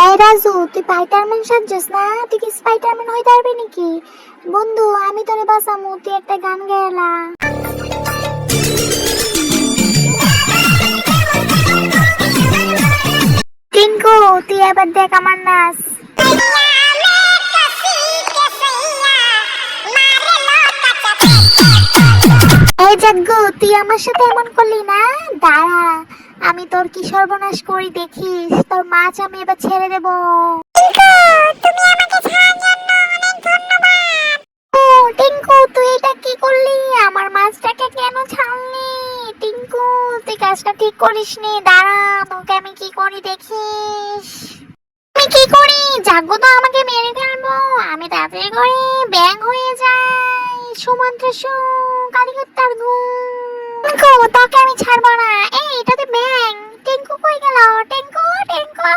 এই রাজু, তুই স্পাইডারম্যান সাজছস না? তুই কি স্পাইডারম্যান হইতে পারবি নাকি? বন্ধু, আমি তোরে বাঁচামু, তুই একটা গান গাইলা। টিঙ্কু, তুই এবার দেখ আমার নাচ। এই জাগ্গু, তুই আমার সাথে এমন করলি না? দাঁড়া, আমি তোর কি সর্বনাশ করি দেখিস। তোর মাছ আমি এবার ছেড়ে দেব। তুমি আমাকে ছাড়ার জন্য অনেক ধন্যবাদ। ও টিঙ্কু, তুই এটা কি করলি? আমার মাছটাকে কেন ছাড়লি? টিঙ্কু, তুই কাজটা ঠিক করিসনি। দাঁড়া, তোকে আমি কি করি দেখিস। আমি কি করি? জাগ্গু তো আমাকে মেরে ফেলবো। আমি তাড়াতাড়ি করে ব্যাং হয়ে যাই। সুমন্ত্র সু, কালীকর্তার ঘুম। টিঙ্কু, তোকে আমি ছাড়বো না। এই, এটাতে ব্যাং। টিঙ্কু কই গেল? টিঙ্কু, টিঙ্কু।